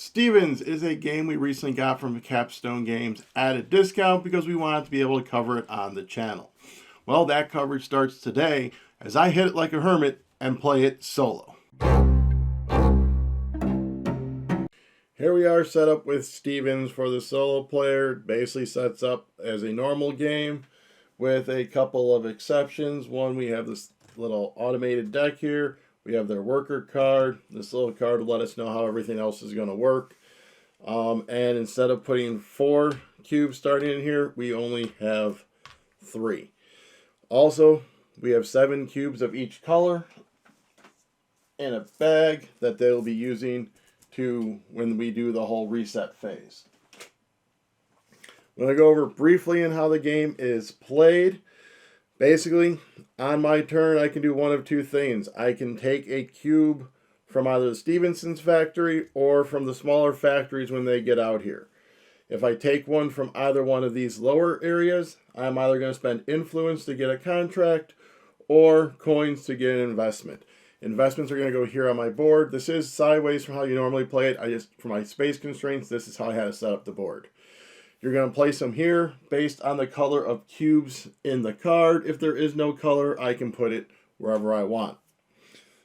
Stevens is a game we recently got from Capstone Games at a discount because we wanted to be able to cover it on the channel. Well, that coverage starts today as I hit it like a hermit and play it solo. Here we are set up with Stevens for the solo player. It basically sets up as a normal game with a couple of exceptions. One, we have this little automated deck here. We have their worker card. This little card will let us know how everything else is going to work. And instead of putting 4 cubes starting in here, we only have 3. Also, we have 7 cubes of each color in a bag that they'll be using when we do the whole reset phase. I'm going to go over briefly on how the game is played. Basically, on my turn, I can do one of 2 things. I can take a cube from either the Stevenson's factory or from the smaller factories when they get out here. If I take one from either one of these lower areas, I'm either going to spend influence to get a contract or coins to get an investment. Investments are going to go here on my board. This is sideways from how you normally play it. For my space constraints, this is how I had to set up the board. You're going to place them here based on the color of cubes in the card. If there is no color, I can put it wherever I want.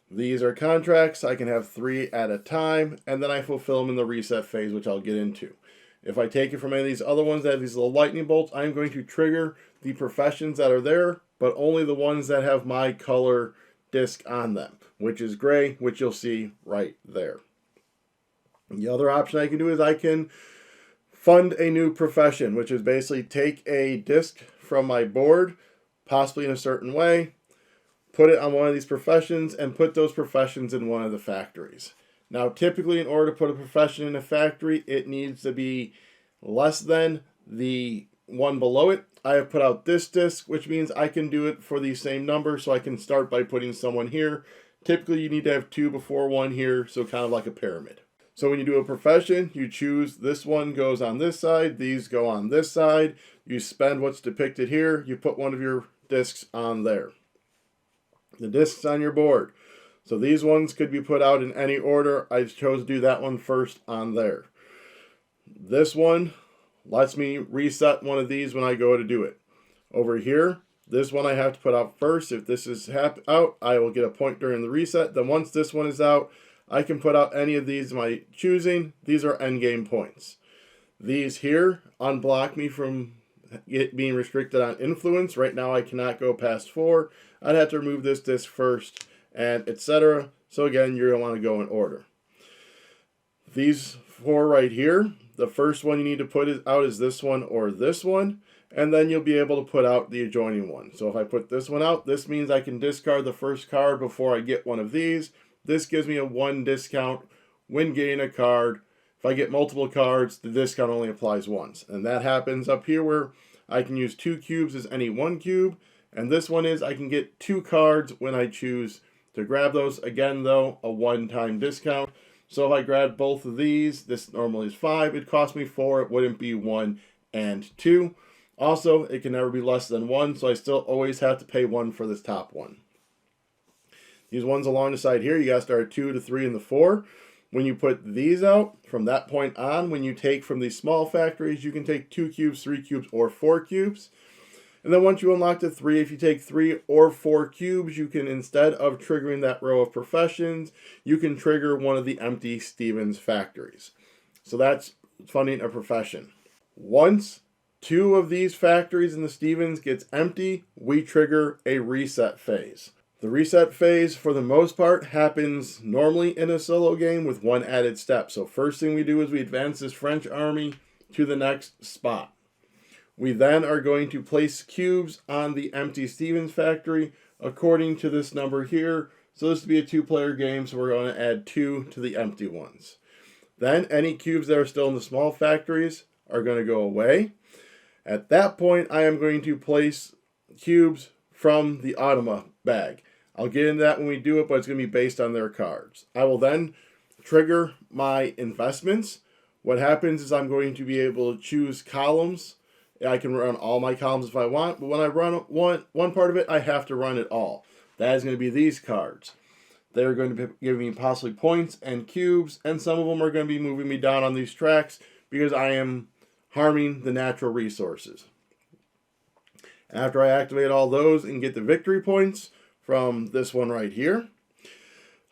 These are contracts. I can have 3 at a time, and then I fulfill them in the reset phase, which I'll get into. If I take it from any of these other ones that have these little lightning bolts, I'm going to trigger the professions that are there, but only the ones that have my color disc on them, which is gray, which you'll see right there. The other option I can do is I can fund a new profession, which is basically take a disc from my board, possibly in a certain way, put it on one of these professions, and put those professions in one of the factories. Now, typically, in order to put a profession in a factory, it needs to be less than the one below it. I have put out this disc, which means I can do it for the same number, so I can start by putting someone here. Typically, you need to have 2 before 1 here, so kind of like a pyramid. So when you do a profession, you choose this one goes on this side, these go on this side. You spend what's depicted here, you put one of your discs on there. The discs on your board. So these ones could be put out in any order. I chose to do that one first on there. This one lets me reset one of these when I go to do it. Over here, this one I have to put out first. If this is out, I will get a point during the reset. Then once this one is out, I can put out any of these my choosing. These are endgame points. These here unblock me from it being restricted on influence. Right now I cannot go past 4. I'd have to remove this disc first, and etc. So again, you're going to want to go in order. These 4 right here, the first one you need to put out is this one or this one, and then you'll be able to put out the adjoining one. So if I put this one out, this means I can discard the first card before I get one of these. This gives me a 1 discount when getting a card. If I get multiple cards, the discount only applies once. And that happens up here where I can use 2 cubes as any 1 cube. And this one is I can get 2 cards when I choose to grab those. Again, though, a 1-time discount. So if I grab both of these, this normally is 5. It cost me 4. It wouldn't be 1 and 2. Also, it can never be less than 1. So I still always have to pay 1 for this top one. These ones along the side here, you got to start at 2 to 3 and the 4. When you put these out, from that point on, when you take from these small factories, you can take 2 cubes, 3 cubes, or 4 cubes. And then once you unlock the 3, if you take 3 or 4 cubes, you can, instead of triggering that row of professions, you can trigger one of the empty Stevens factories. So that's funding a profession. Once 2 of these factories in the Stevens gets empty, we trigger a reset phase. The reset phase, for the most part, happens normally in a solo game with 1 added step. So first thing we do is we advance this French army to the next spot. We then are going to place cubes on the empty Stevens factory according to this number here. So this would be a 2-player game, so we're going to add 2 to the empty ones. Then any cubes that are still in the small factories are going to go away. At that point, I am going to place cubes from the Automa bag. I'll get into that when we do it, but it's going to be based on their cards. I will then trigger my investments. What happens is I'm going to be able to choose columns. I can run all my columns if I want, but when I run one part of it, I have to run it all. That is going to be these cards. They're going to be giving me possibly points and cubes, and some of them are going to be moving me down on these tracks because I am harming the natural resources. After I activate all those and get the victory points from this one right here,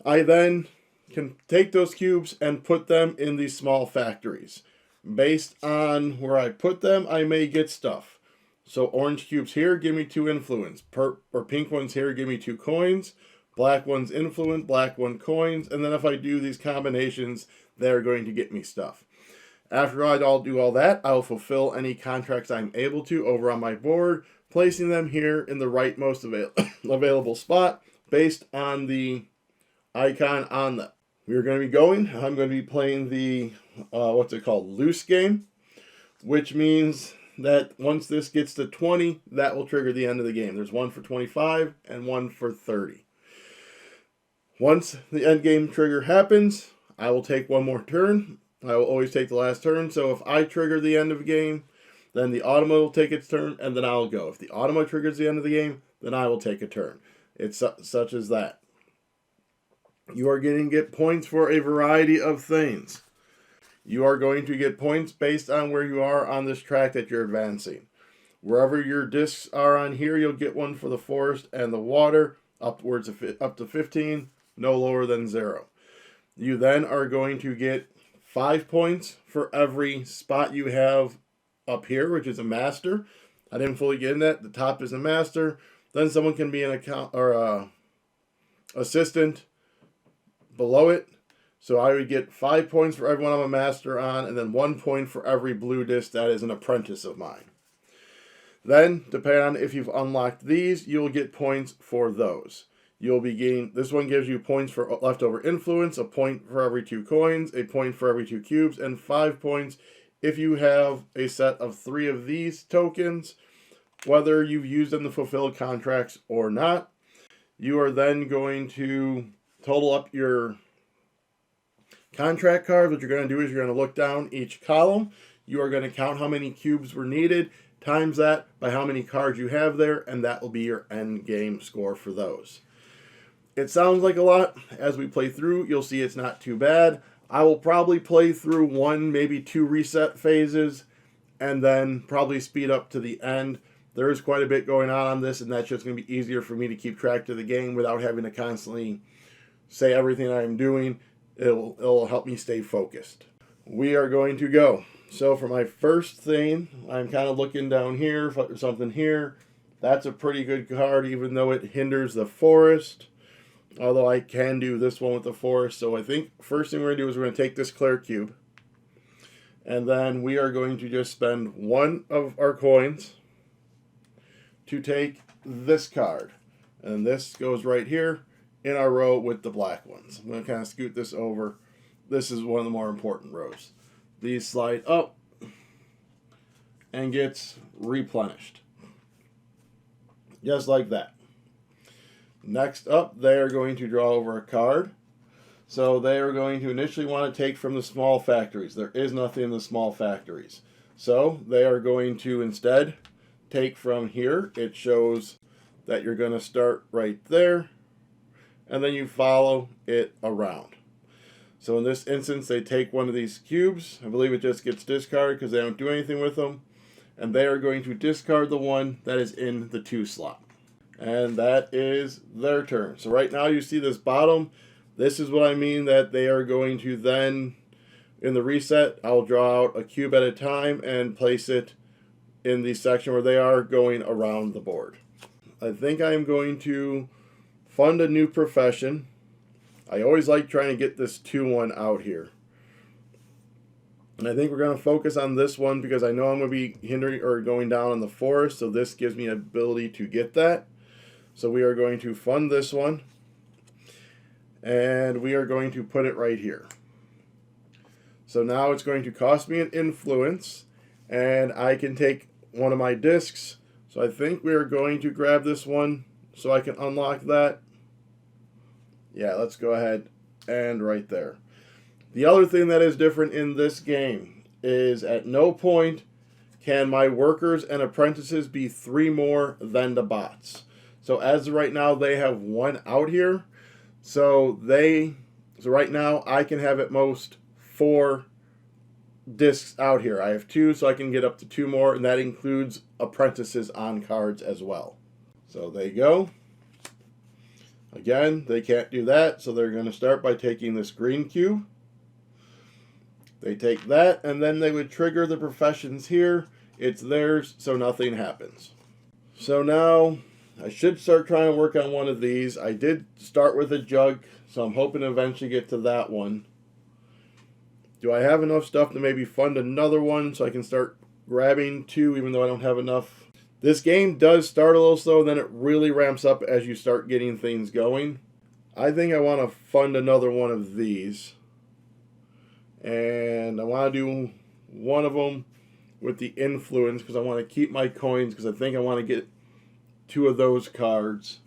I then can take those cubes and put them in these small factories. Based on where I put them, I may get stuff. So orange cubes here give me 2 influence. Or pink ones here give me 2 coins. Black ones influence, black one coins. And then if I do these combinations, they're going to get me stuff. After I do all that, I will fulfill any contracts I'm able to over on my board, placing them here in the rightmost available spot based on the icon on them. I'm going to be playing the, loose game, which means that once this gets to 20, that will trigger the end of the game. There's one for 25 and one for 30. Once the end game trigger happens, I will take one more turn. I will always take the last turn. So if I trigger the end of the game, then the automa will take its turn, and then I'll go. If the automa triggers the end of the game, then I will take a turn. It's such as that. You are going to get points for a variety of things. You are going to get points based on where you are on this track that you're advancing. Wherever your discs are on here, you'll get one for the forest and the water, upwards of up to 15, no lower than 0. You then are going to get 5 points for every spot you have up here, which is a master. I didn't fully get in that. The top is a master. Then someone can be an account or assistant below it. So I would get 5 points for everyone I'm a master on, and then 1 point for every blue disc that is an apprentice of mine. Then, depending on if you've unlocked these, you'll get points for those. You'll be gaining, this one gives you points for leftover influence, a point for every 2 coins, a point for every 2 cubes, and 5 points if you have a set of 3 of these tokens, whether you've used them to fulfill contracts or not. You are then going to total up your contract cards. What you're going to do is you're going to look down each column. You are going to count how many cubes were needed, times that by how many cards you have there, and that will be your end game score for those. It sounds like a lot. As we play through, you'll see it's not too bad. I will probably play through 1, maybe 2 reset phases, and then probably speed up to the end. There is quite a bit going on this, and that's just going to be easier for me to keep track of the game without having to constantly say everything I'm doing. It'll help me stay focused. We are going to go. So for my first thing, I'm kind of looking down here for something here. That's a pretty good card, even though it hinders the forest. Although I can do this one with the forest. So I think first thing we're going to do is we're going to take this clear cube. And then we are going to just spend 1 of our coins to take this card. And this goes right here in our row with the black ones. I'm going to kind of scoot this over. This is one of the more important rows. These slide up and gets replenished. Just like that. Next up, they are going to draw over a card. So they are going to initially want to take from the small factories. There is nothing in the small factories. So they are going to instead take from here. It shows that you're going to start right there, and then you follow it around. So in this instance, they take one of these cubes. I believe it just gets discarded because they don't do anything with them. And they are going to discard the one that is in the 2 slot. And that is their turn. So right now you see this bottom. This is what I mean that they are going to then, in the reset, I'll draw out a cube at a time and place it in the section where they are going around the board. I think I'm going to fund a new profession. I always like trying to get this 2-1 out here. And I think we're going to focus on this one because I know I'm going to be hindering or going down in the forest. So this gives me ability to get that. So we are going to fund this one. And we are going to put it right here. So now it's going to cost me an influence. And I can take one of my discs. So I think we are going to grab this one so I can unlock that. Yeah, let's go ahead and right there. The other thing that is different in this game is at no point can my workers and apprentices be 3 more than the bots. So as of right now, they have 1 out here. So right now I can have at most 4 discs out here. I have 2, so I can get up to 2 more, and that includes apprentices on cards as well. So they go. Again, they can't do that, so they're going to start by taking this green cube. They take that, and then they would trigger the professions here. It's theirs, so nothing happens. So now I should start trying to work on one of these. I did start with a jug, so I'm hoping to eventually get to that one. Do I have enough stuff to maybe fund another one so I can start grabbing 2 even though I don't have enough? This game does start a little slow, then it really ramps up as you start getting things going. I think I want to fund another one of these. And I want to do one of them with the influence because I want to keep my coins because I think I want to get 2 of those cards.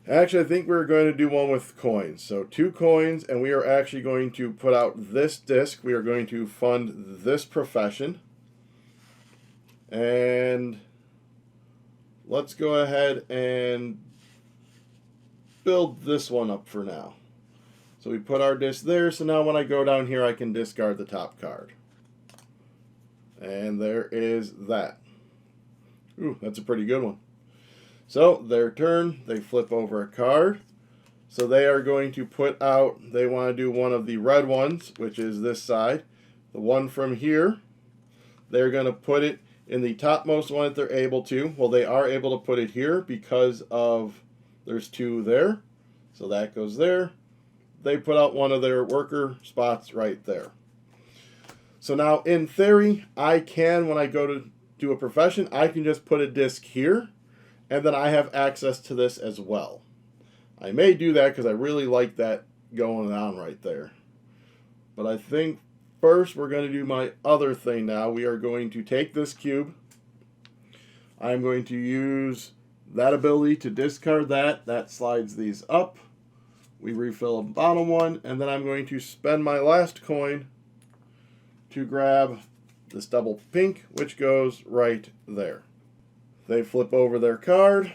Actually, I think we're going to do one with coins. So 2 coins, and we are actually going to put out this disc. We are going to fund this profession. And let's go ahead and build this one up for now. So we put our disc there, so now when I go down here I can discard the top card. And there is that. Ooh, that's a pretty good one. So, their turn, they flip over a card. So they are going to put out, they want to do one of the red ones, which is this side. The one from here, they're going to put it in the topmost one that they're able to. Well, they are able to put it here because of, there's 2 there. So that goes there. They put out one of their worker spots right there. So now, in theory, I can, when I go to do a profession, I can just put a disc here. And then I have access to this as well. I may do that because I really like that going on right there. But I think first we're going to do my other thing now. We are going to take this cube. I'm going to use that ability to discard that. That slides these up. We refill a bottom one. And then I'm going to spend my last coin to grab this double pink, which goes right there. They flip over their card.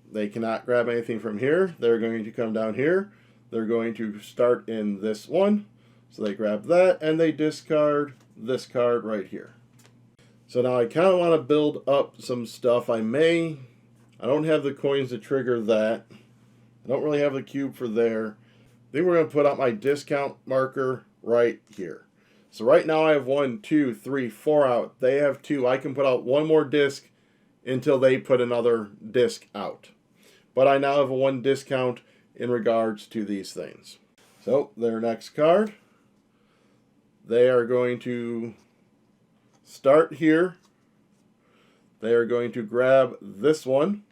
They cannot grab anything from here. They're going to come down here. They're going to start in this one. So they grab that and they discard this card right here. So now I kind of want to build up some stuff. I don't have the coins to trigger that. I don't really have the cube for there. I think we're going to put out my discount marker right here. So right now I have 1, 2, 3, 4 out. They have 2. I can put out one more disc until they put another disc out. But I now have a 1 discount in regards to these things. So their next card, they are going to start here. They are going to grab this one,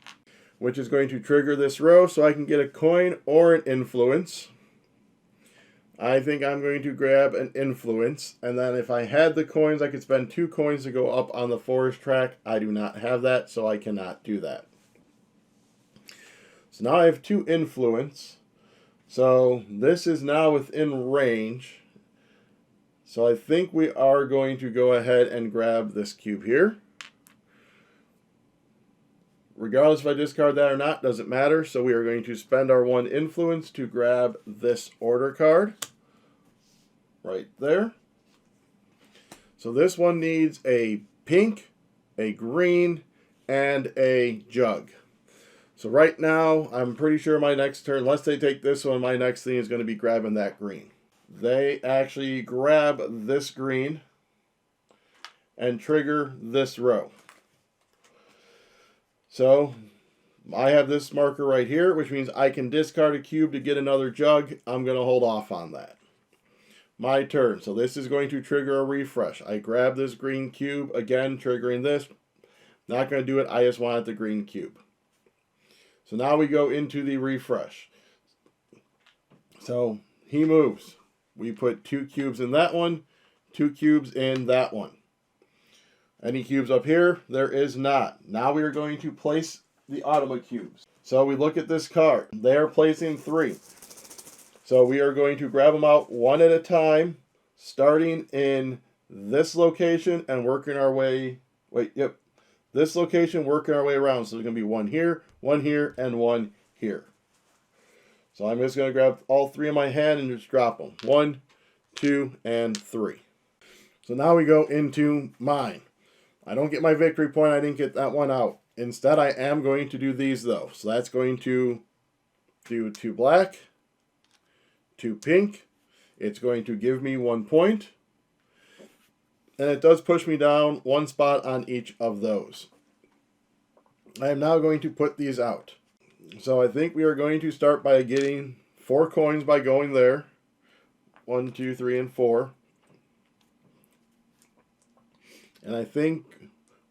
which is going to trigger this row so I can get a coin or an influence. I think I'm going to grab an influence, and then if I had the coins, I could spend 2 coins to go up on the forest track. I do not have that, so I cannot do that. So now I have 2 influence. So this is now within range. So I think we are going to go ahead and grab this cube here. Regardless if I discard that or not, doesn't matter. So we are going to spend our 1 influence to grab this order card. Right there. So this one needs a pink, a green, and a jug. So right now, I'm pretty sure my next turn, unless they take this one, my next thing is going to be grabbing that green. They actually grab this green and trigger this row. So I have this marker right here, which means I can discard a cube to get another jug. I'm going to hold off on that. My turn. So this is going to trigger a refresh. I grab this green cube, again triggering this. Not going to do it, I just wanted the green cube. So now we go into the refresh. So he moves. We put 2 cubes in that one, 2 cubes in that one. Any cubes up here? There is not. Now we are going to place the Automa cubes. So we look at this card. They are placing 3. So we are going to grab them out one at a time, starting in this location and working our way, this location, working our way around. So there's going to be 1 here, and 1 here. So I'm just going to grab all 3 in my hand and just drop them. 1, 2, and 3. So now we go into mine. I don't get my victory point. I didn't get that one out. Instead, I am going to do these though. So that's going to do 2 black, 2 pink. It's going to give me 1 point. And it does push me down 1 spot on each of those. I am now going to put these out. So I think we are going to start by getting 4 coins by going there. 1, 2, 3, and 4. And I think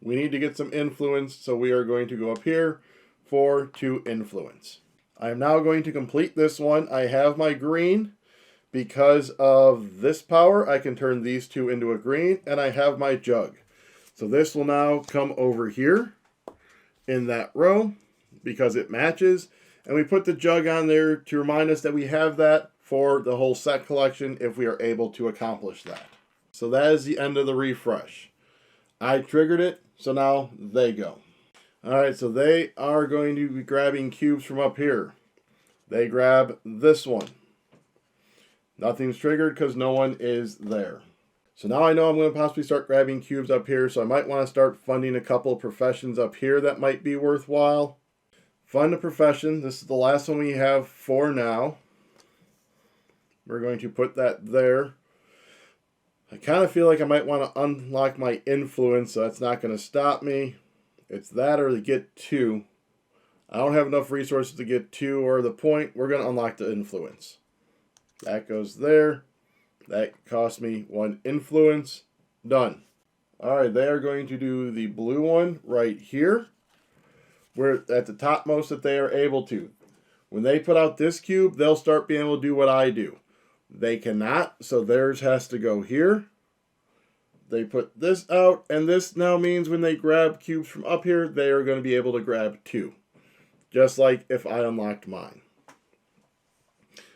we need to get some influence, so we are going to go up here for 2 influence. I am now going to complete this one. I have my green. Because of this power, I can turn these 2 into a green, and I have my jug. So this will now come over here in that row because it matches. And we put the jug on there to remind us that we have that for the whole set collection if we are able to accomplish that. So that is the end of the refresh. I triggered it, so now they go. Alright, so they are going to be grabbing cubes from up here. They grab this one. Nothing's triggered because no one is there. So now I know I'm going to possibly start grabbing cubes up here, so I might want to start funding a couple of professions up here that might be worthwhile. Fund a profession. This is the last one we have for now. We're going to put that there. I kind of feel like I might want to unlock my influence, so that's not going to stop me. It's that or to get 2. I don't have enough resources to get 2 or the point. We're going to unlock the influence. That goes there. That cost me 1 influence. Done. Alright, they are going to do the blue one right here. We're at the topmost that they are able to. When they put out this cube, they'll start being able to do what I do. They cannot, so theirs has to go here. They put this out, and this now means when they grab cubes from up here, they are going to be able to grab 2. Just like if I unlocked mine.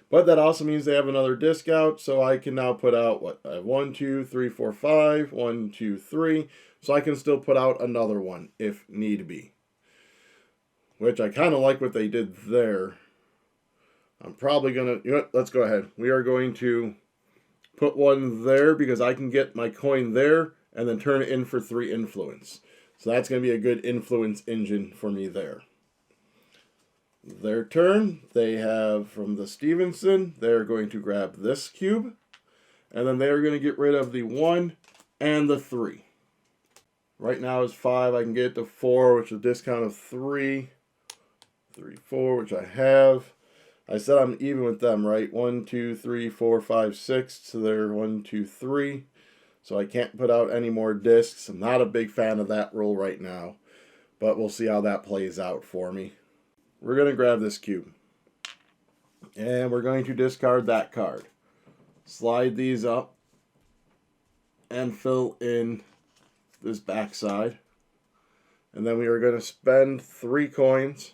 But that also means they have another disc out, so I can now put out, what, I have 1, 2, 3, 4, 5, 1, 2, 3. So I can still put out another one if need be. Which I kind of like what they did there. I'm probably going to, you know what, let's go ahead. We are going to put one there because I can get my coin there and then turn it in for 3 influence. So that's going to be a good influence engine for me there. Their turn, they have from the Stevenson, they're going to grab this cube, and then they're going to get rid of the 1 and the 3. Right now is 5, I can get it to 4, which is a discount of 3, 3, 4, which I have. I said I'm even with them, right? 1, 2, 3, 4, 5, 6, so they're 1, 2, 3. So I can't put out any more discs. I'm not a big fan of that rule right now, but we'll see how that plays out for me. We're going to grab this cube. And we're going to discard that card. Slide these up. And fill in this backside. And then we are going to spend 3 coins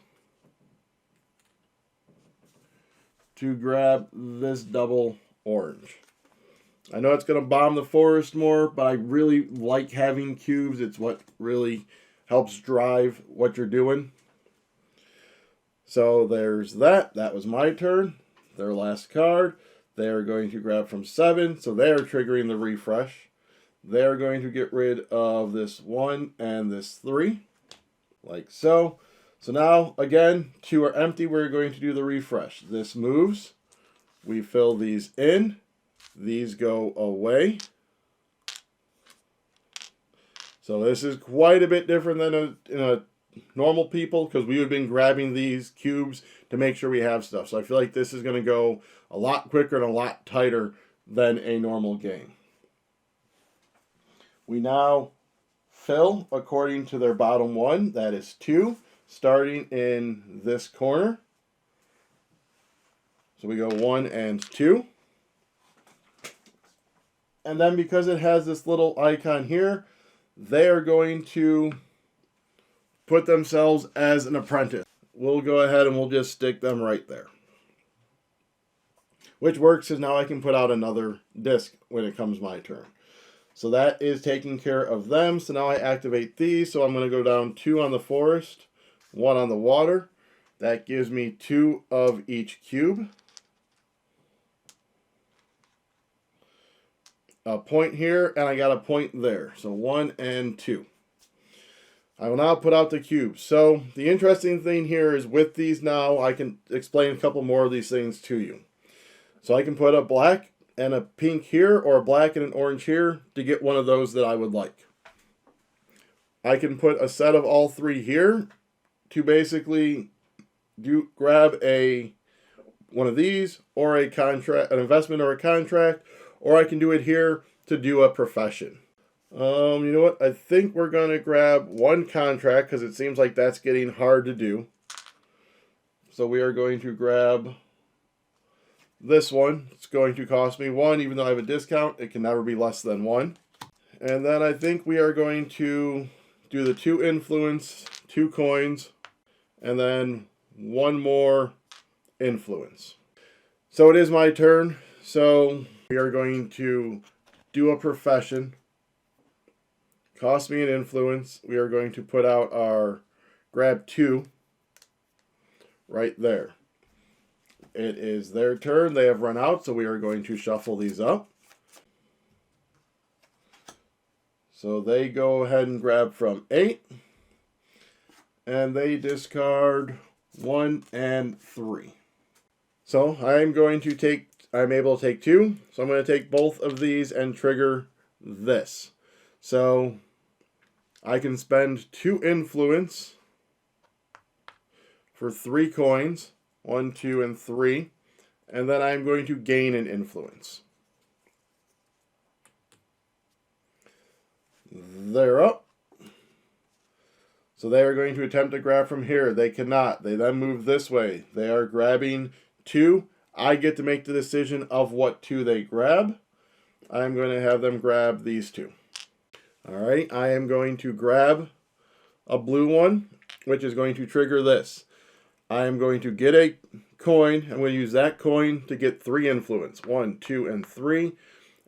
to grab this double orange. I know it's going to bomb the forest more, but I really like having cubes. It's what really helps drive what you're doing. So there's that. That was my turn. Their last card. They are going to grab from 7. So they are triggering the refresh. They are going to get rid of this 1 and this 3. Like so. So now, again, 2 are empty. We're going to do the refresh. This moves. We fill these in. These go away. So this is quite a bit different than in a normal people, because we would have been grabbing these cubes to make sure we have stuff. So I feel like this is going to go a lot quicker and a lot tighter than a normal game. We now fill according to their bottom 1. That is 2, starting in this corner. So we go 1 and 2. And then because it has this little icon here, they are going to put themselves as an apprentice. We'll go ahead and we'll just stick them right there. Which works, because now I can put out another disc when it comes my turn. So that is taking care of them. So now I activate these. So I'm going to go down 2 on the forest, 1 on the water. That gives me 2 of each cube. A point here, and I got a point there. So 1 and 2. I will now put out the cubes. So the interesting thing here is with these now, I can explain a couple more of these things to you. So I can put a black and a pink here, or a black and an orange here to get one of those that I would like. I can put a set of all 3 here to basically grab one of these, or a contract, an investment or a contract, or I can do it here to do a profession. You know what? I think we're going to grab one contract because it seems like that's getting hard to do. So we are going to grab this one. It's going to cost me 1, even though I have a discount. It can never be less than 1. And then I think we are going to do the 2 influence, 2 coins, and then 1 more influence. So it is my turn. So we are going to do a profession. Cost me an influence. We are going to put out our grab 2 right there. It is their turn. They have run out, so we are going to shuffle these up. So they go ahead and grab from 8. And they discard 1 and 3. So I'm able to take 2. So I'm going to take both of these and trigger this. So I can spend 2 influence for 3 coins. 1, 2, and 3. And then I'm going to gain an influence. They're up. So they are going to attempt to grab from here. They cannot. They then move this way. They are grabbing 2. I get to make the decision of what 2 they grab. I'm going to have them grab these 2. Alright, I am going to grab a blue one, which is going to trigger this. I am going to get a coin. I'm going to use that coin to get 3 influence. 1, 2, and 3.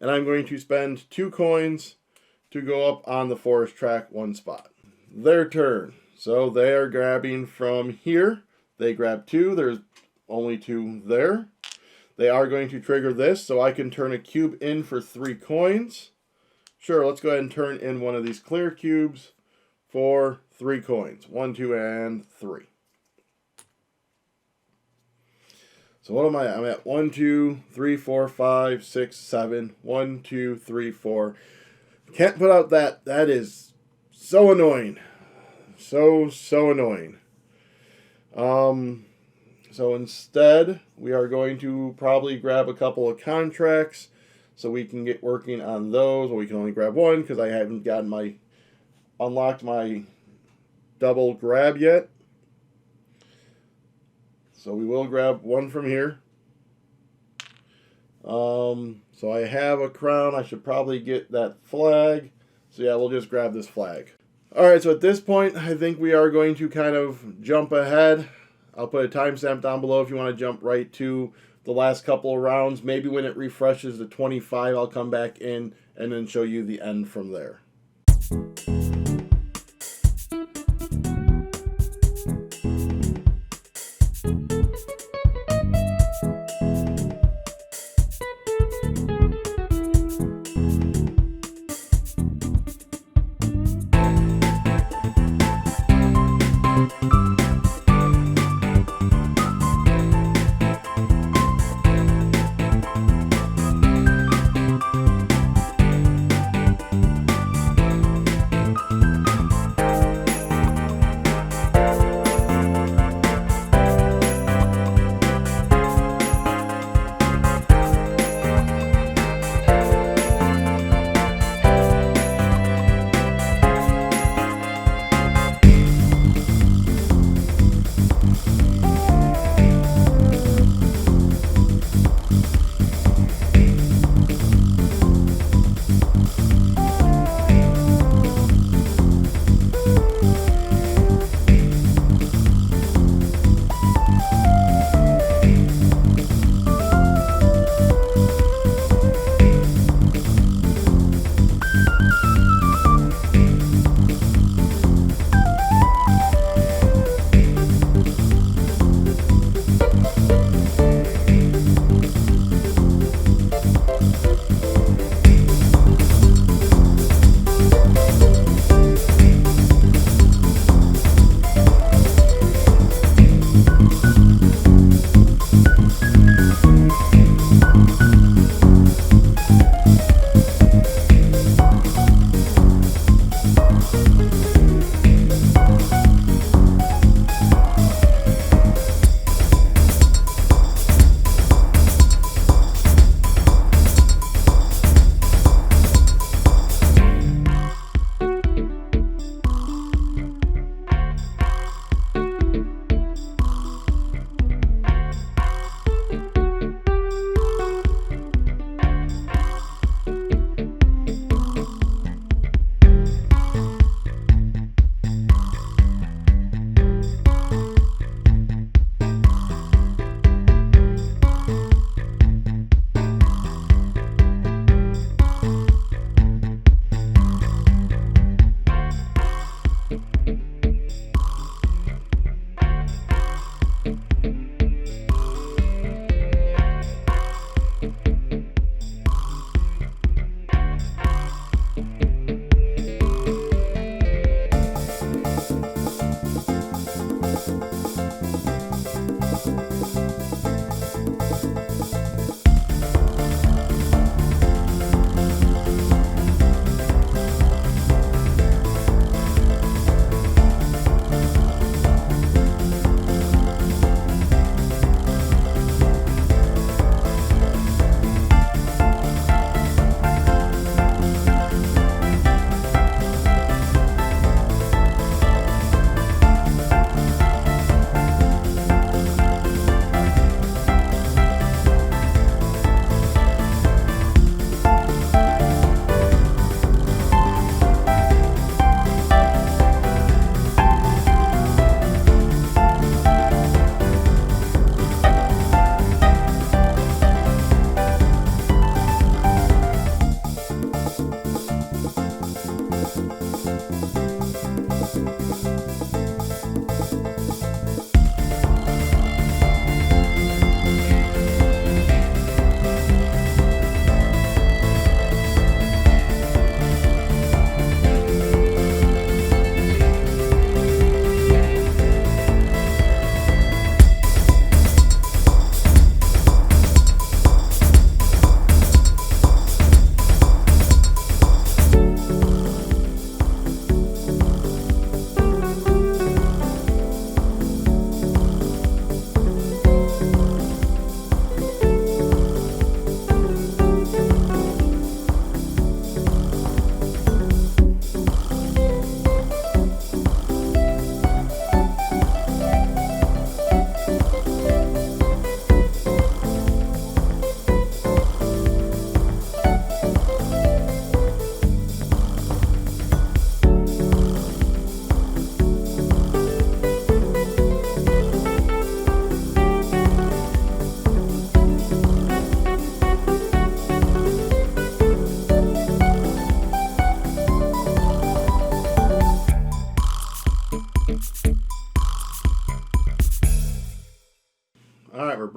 And I'm going to spend 2 coins to go up on the forest track 1 spot. Their turn. So they are grabbing from here. They grab 2. There's only 2 there. They are going to trigger this, so I can turn a cube in for 3 coins. Sure, let's go ahead and turn in one of these clear cubes for 3 coins. 1, 2, and 3. So what am I at? I'm at 1, 2, 3, 4, 5, 6, 7. 1, 2, 3, 4. Can't put out that. That is so annoying. So annoying. So instead, we are going to probably grab a couple of contracts so we can get working on those. Well, we can only grab one because I haven't gotten unlocked my double grab yet. So we will grab one from here. So I have a crown. I should probably get that flag. So yeah, we'll just grab this flag. Alright, so at this point, I think we are going to kind of jump ahead. I'll put a timestamp down below if you want to jump right to the last couple of rounds. Maybe when it refreshes to 25, I'll come back in and then show you the end from there.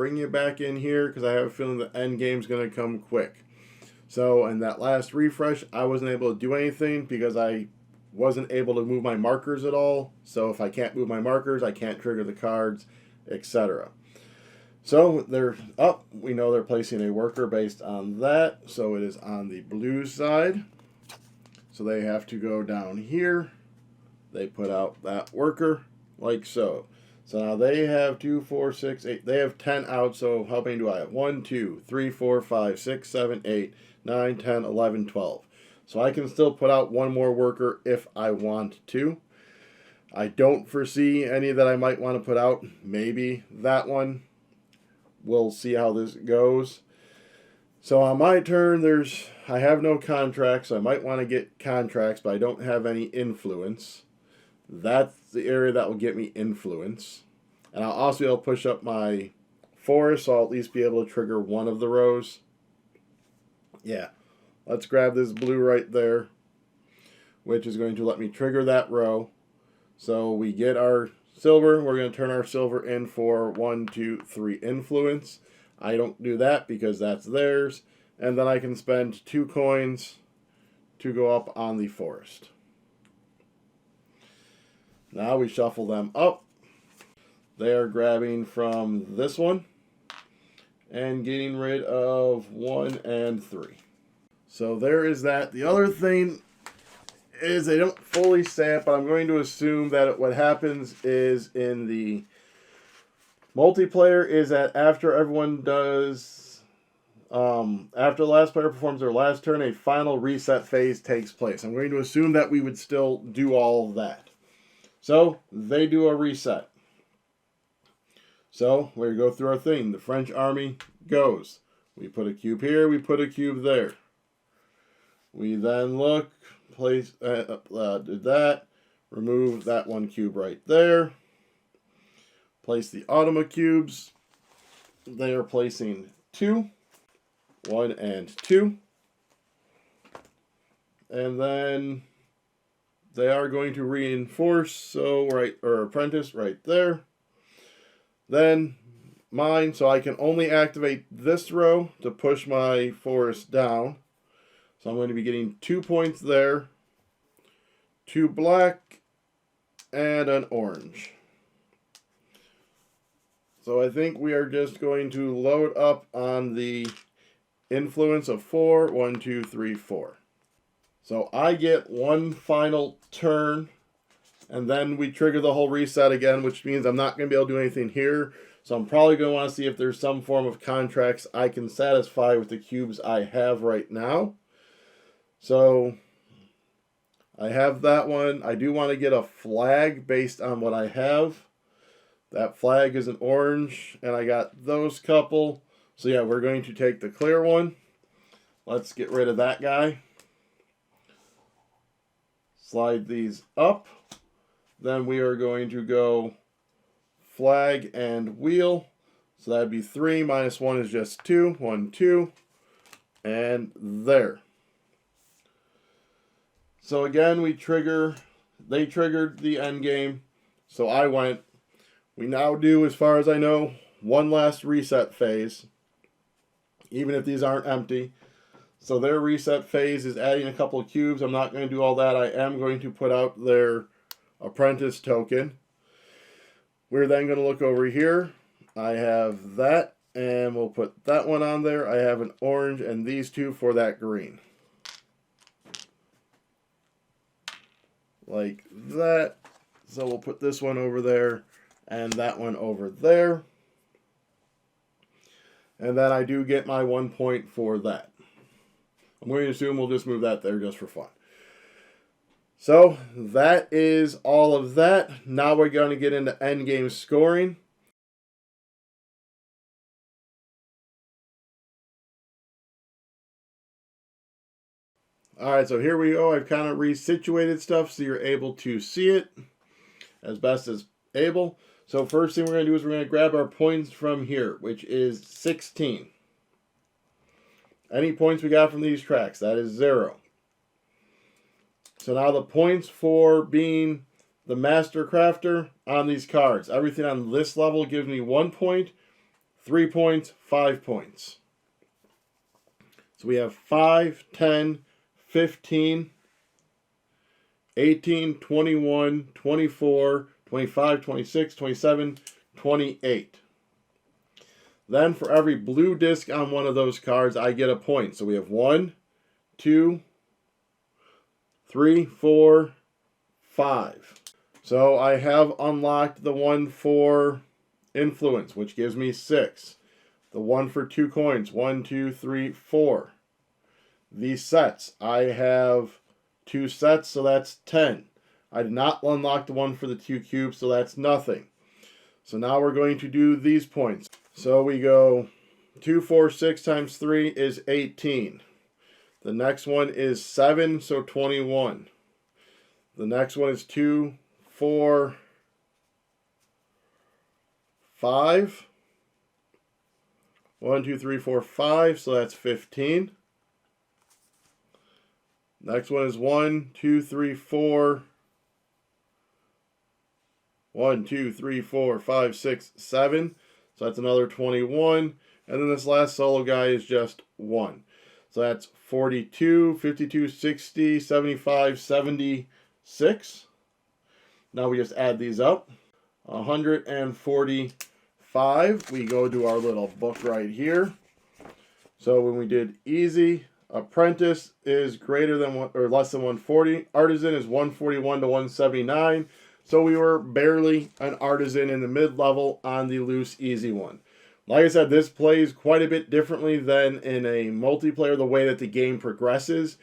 bring you back in here because I have a feeling the end game's going to come quick. So in that last refresh, I wasn't able to do anything because I wasn't able to move my markers at all. So if I can't move my markers, I can't trigger the cards, etc. So they're up. We know they're placing a worker based on that. So it is on the blue side. So they have to go down here. They put out that worker like so. So now they have 2, 4, 6, 8. They have 10 out. So how many do I have? 1, 2, 3, 4, 5, 6, 7, 8, 9, 10, 11, 12. So I can still put out one more worker if I want to. I don't foresee any that I might want to put out. Maybe that one. We'll see how this goes. So on my turn, I have no contracts. So I might want to get contracts, but I don't have any influence. That's the area that will get me influence. And I'll also be able to push up my forest, so I'll at least be able to trigger one of the rows. Yeah. Let's grab this blue right there, which is going to let me trigger that row. So we get our silver. We're going to turn our silver in for 1, 2, 3 influence. I don't do that because that's theirs. And then I can spend 2 coins to go up on the forest. Now we shuffle them up. They are grabbing from this one and getting rid of 1 and 3. So there is that. The other thing is they don't fully say it, but I'm going to assume that what happens is in the multiplayer is that after everyone does, after the last player performs their last turn, a final reset phase takes place. I'm going to assume that we would still do all of that. So they do a reset. So we go through our thing. The French army goes. We put a cube here. We put a cube there. We then look, place, did that, remove that 1 cube right there, place the Automa cubes. They are placing 2, 1 and 2, and then they are going to reinforce, so apprentice right there. Then mine, so I can only activate this row to push my forest down. So I'm going to be getting 2 points there, 2 black, and an orange. So I think we are just going to load up on the influence of 4, 1, 2, 3, 4. So I get one final turn, and then we trigger the whole reset again, which means I'm not going to be able to do anything here. So I'm probably going to want to see if there's some form of contracts I can satisfy with the cubes I have right now. So I have that one. I do want to get a flag based on what I have. That flag is an orange, and I got those couple. So yeah, we're going to take the clear one. Let's get rid of that guy. Slide these up. Then we are going to go flag and wheel. So that'd be 3 minus 1 is just 2. 1, 2. And there. So again, they triggered the end game. So I went. We now do, as far as I know, one last reset phase, even if these aren't empty. So their reset phase is adding a couple of cubes. I'm not going to do all that. I am going to put out their apprentice token. We're then going to look over here. I have that, and we'll put that one on there. I have an orange and these two for that green. Like that. So we'll put this one over there and that one over there. And then I do get my 1 point for that. I'm going to assume we'll just move that there just for fun. So that is all of that. Now we're going to get into endgame scoring. Alright, so here we go. I've kind of resituated stuff so you're able to see it as best as able. So first thing we're going to do is we're going to grab our points from here, which is 16. Any points we got from these tracks, that is 0. So now the points for being the master crafter on these cards. Everything on this level gives me 1 point. 3 points, 5 points. So we have 5, 10, 15, 18, 21, 24, 25, 26, 27, 28. Then for every blue disc on one of those cards, I get a point. So we have 1, 2, 3, 4, 5. So I have unlocked the one for influence, which gives me 6. The one for 2 coins, 1, 2, 3, 4. These sets, I have 2 sets, so that's 10. I did not unlock the one for the 2 cubes, so that's nothing. So now we're going to do these points. So we go 2, 4, 6 times 3 is 18. The next one is 7, so 21. The next one is 2, 4, 5. 1, 2, 3, 4, 5, so that's 15. Next one is 1, 2, 3, 4. 1, 2, 3, 4, 5, 6, 7. So that's another 21. And then this last solo guy is just 1. So that's 42, 52, 60, 75, 76. Now we just add these up. 145. We go to our little book right here. So when we did easy, apprentice is greater than or less than 140. Artisan is 141 to 179. So we were barely an artisan in the mid-level on the loose easy one. Like I said, this plays quite a bit differently than in a multiplayer, the way that the game progresses.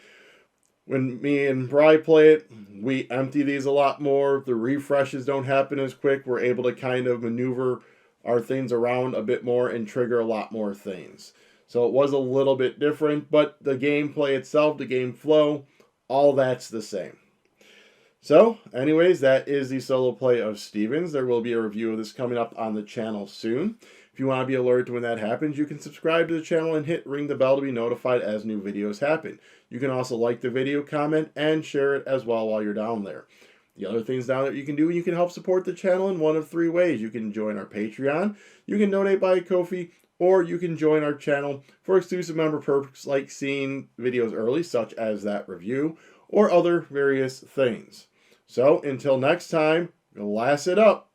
When me and Bri play it, we empty these a lot more. The refreshes don't happen as quick. We're able to kind of maneuver our things around a bit more and trigger a lot more things. So it was a little bit different, but the gameplay itself, the game flow, all that's the same. So, anyways, that is the solo play of Stevens. There will be a review of this coming up on the channel soon. If you want to be alerted when that happens, you can subscribe to the channel and ring the bell to be notified as new videos happen. You can also like the video, comment, and share it as well while you're down there. The other things down there you can do, you can help support the channel in one of 3 ways. You can join our Patreon, you can donate by Ko-fi, or you can join our channel for exclusive member perks like seeing videos early, such as that review, or other various things. So, until next time, glass it up.